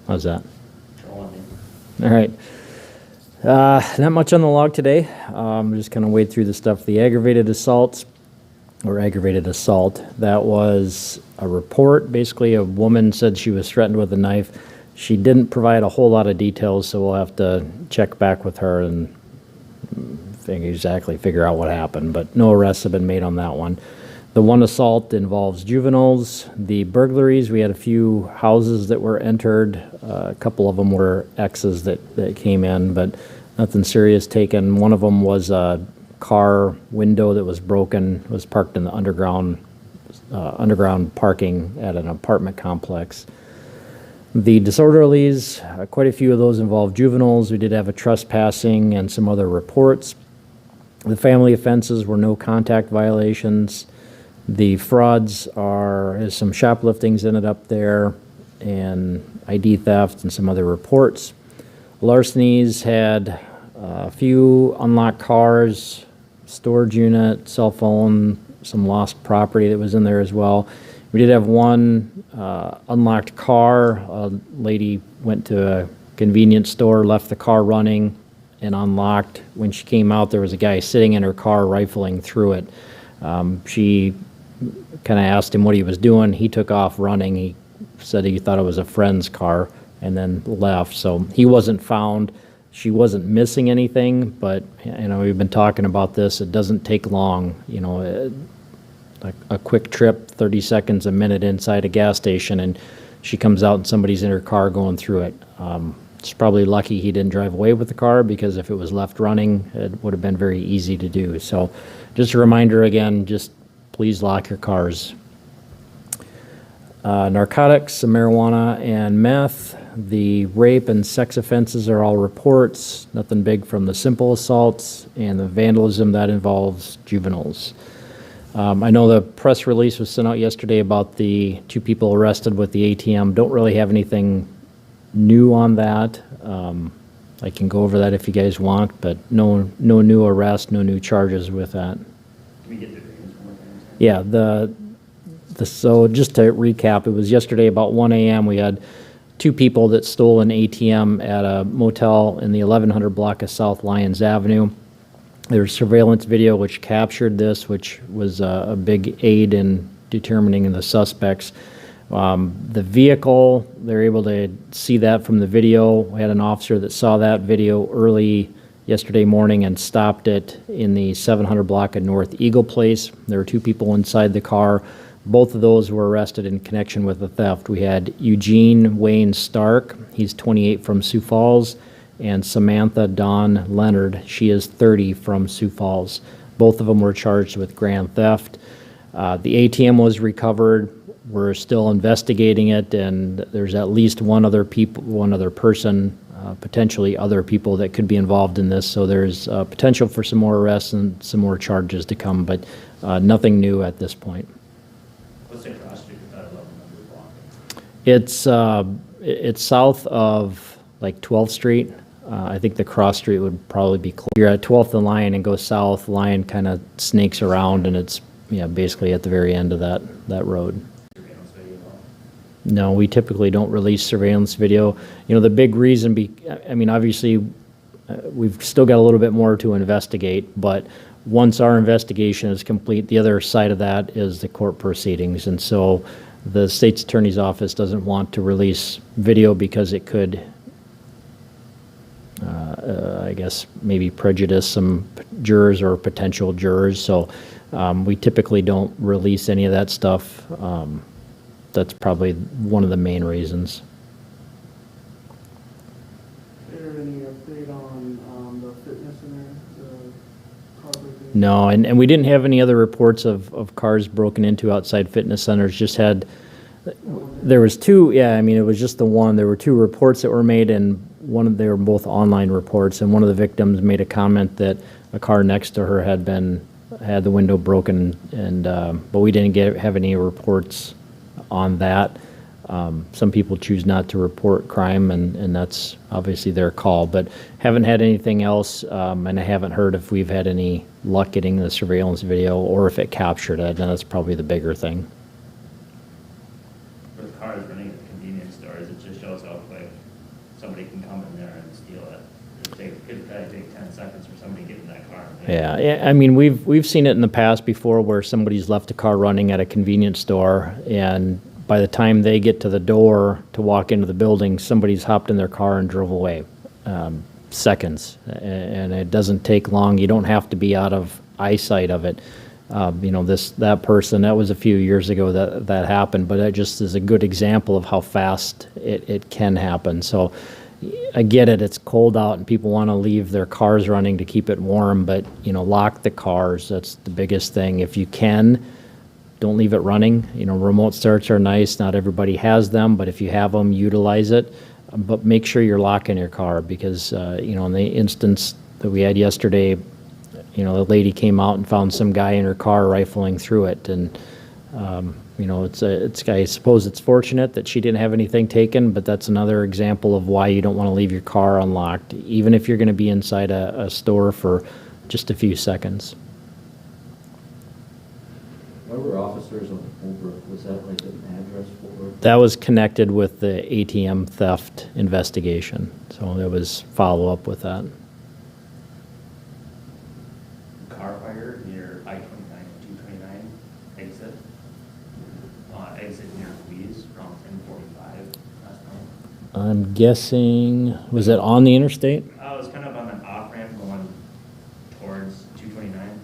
How's that? All right. Not much on the log today. Just kind of wade through the stuff. The aggravated assault, that was a report. Basically, a woman said she was threatened with a knife. She didn't provide a whole lot of details, so we'll have to check back with her and figure out what happened. But no arrests have been made on that one. The one assault involves juveniles. The burglaries, we had a few houses that were entered. A couple of them were X's that came in, but nothing serious taken. One of them was a car window that was broken. It was parked in the underground parking at an apartment complex. The disorderlies, quite a few of those involve juveniles. We did have a trespassing and some other reports. The family offenses were no contact violations. The frauds there's some shopliftings ended up there, and ID theft and some other reports. Larcenies had a few unlocked cars, storage unit, cell phone, some lost property that was in there as well. We did have one unlocked car. A lady went to a convenience store, left the car running, and unlocked. When she came out, there was a guy sitting in her car rifling through it. She kind of asked him what he was doing. He took off running. He said he thought it was a friend's car and then left. So he wasn't found. She wasn't missing anything, but we've been talking about this. It doesn't take long. A quick trip, 30 seconds, a minute inside a gas station, and she comes out and somebody's in her car going through it. It's probably lucky he didn't drive away with the car, because if it was left running, it would have been very easy to do. So just a reminder again, just please lock your cars. Narcotics, some marijuana and meth. The rape and sex offenses are all reports, nothing big from the simple assaults, and the vandalism that involves juveniles. I know the press release was sent out yesterday about the 2 people arrested with the ATM. Don't really have anything new on that. I can go over that if you guys want, but no new arrest, no new charges with that. Can we get the names one more time? Yeah, so just to recap, it was yesterday about 1 a.m. We had 2 people that stole an ATM at a motel in the 1100 block of South Lyons Avenue. There's surveillance video which captured this, which was a big aid in determining the suspects. The vehicle, they're able to see that from the video. We had an officer that saw that video early yesterday morning and stopped it in the 700 block of North Eagle Place. There were 2 people inside the car. Both of those were arrested in connection with the theft. We had Eugene Wayne Stark, he's 28 from Sioux Falls, and Samantha Dawn Leonard, she is 30 from Sioux Falls. Both of them were charged with grand theft. The ATM was recovered. We're still investigating it, and there's at least one other person, potentially other people that could be involved in this. So there's potential for some more arrests and some more charges to come, but nothing new at this point. What's the cross street with that 1100 block? It's south of like 12th Street. I think the cross street would probably be close. You're at 12th and Lyon and go south. Lyon kind of snakes around, and it's basically at the very end of that road. Surveillance video? No, we typically don't release surveillance video. The big reason, obviously we've still got a little bit more to investigate, but once our investigation is complete, the other side of that is the court proceedings. And so the state's attorney's office doesn't want to release video because it could maybe prejudice some jurors or potential jurors. So we typically don't release any of that stuff. That's probably one of the main reasons. Is there any update on the fitness center, the car breaking? No, and we didn't have any other reports of cars broken into outside fitness centers. There was 2, it was just the one. There were 2 reports that were made, and they were both online reports, and one of the victims made a comment that a car next to her had the window broken, and but we didn't have any reports on that. Some people choose not to report crime, and that's obviously their call, but haven't had anything else, and I haven't heard if we've had any luck getting the surveillance video or if it captured it, and that's probably the bigger thing. Where the car is running at the convenience store, is it just shows up like probably take 10 seconds for somebody to get in that car. Yeah, I mean, we've seen it in the past before where somebody's left a car running at a convenience store, and by the time they get to the door to walk into the building, somebody's hopped in their car and drove away. Seconds, and it doesn't take long. You don't have to be out of eyesight of it. You know, that person, that was a few years ago that happened, but that just is a good example of how fast it can happen. So I get it, it's cold out and people want to leave their cars running to keep it warm, but, you know, lock the cars. That's the biggest thing. If you can, don't leave it running. You know, remote starts are nice. Not everybody has them, but if you have them, utilize it. But make sure you're locking your car because, you know, in the instance that we had yesterday, you know, the lady came out and found some guy in her car rifling through it. And, you know, I suppose it's fortunate that she didn't have anything taken, but that's another example of why you don't want to leave your car unlocked, even if you're going to be inside a store for just a few seconds. Where were officers on Holbrook? Was that like an address for? That was connected with the ATM theft investigation. So there was follow-up with that. Car fire near I-29, 229 exit. Exit near Louise around 10:45 last night. I'm guessing, was it on the interstate? It was kind of on an off-ramp going towards 229.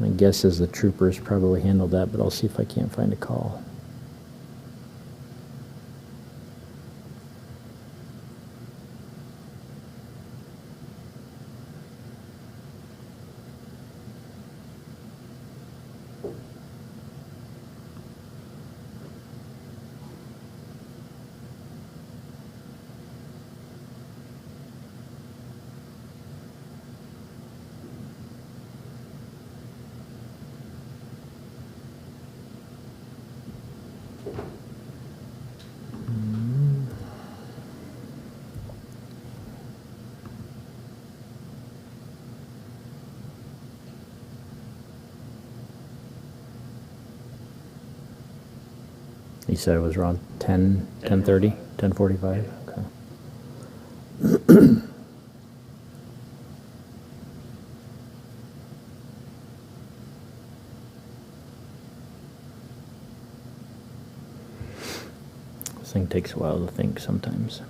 My guess is the troopers probably handled that, but I'll see if I can't find a call. You said it was around 10:30, 10:45? Okay. This thing takes a while to think sometimes.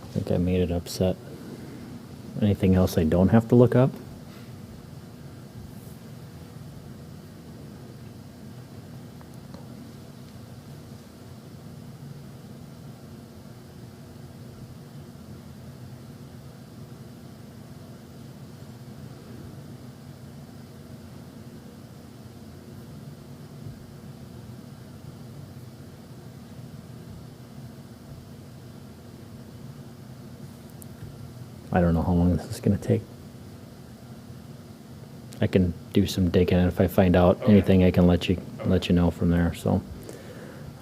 I think I made it upset. Anything else I don't have to look up? I don't know how long this is going to take. I can do some digging, and if I find out anything, I can let you know from there. So,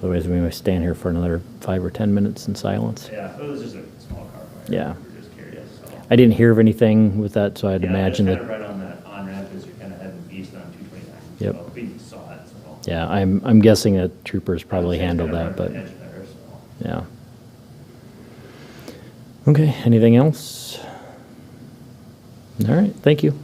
otherwise, we may stand here for another 5 or 10 minutes in silence. Yeah, it was just a small car fire. Yeah. We were just curious. So. I didn't hear of anything with that, so I'd imagine it's that. kind of right on that on-ramp as you're kind of heading east on 229. Yep. So we saw it. So. Yeah, I'm guessing that troopers probably It's handled kind of that, right but on the edge there, so. yeah. Okay, anything else? All right, thank you.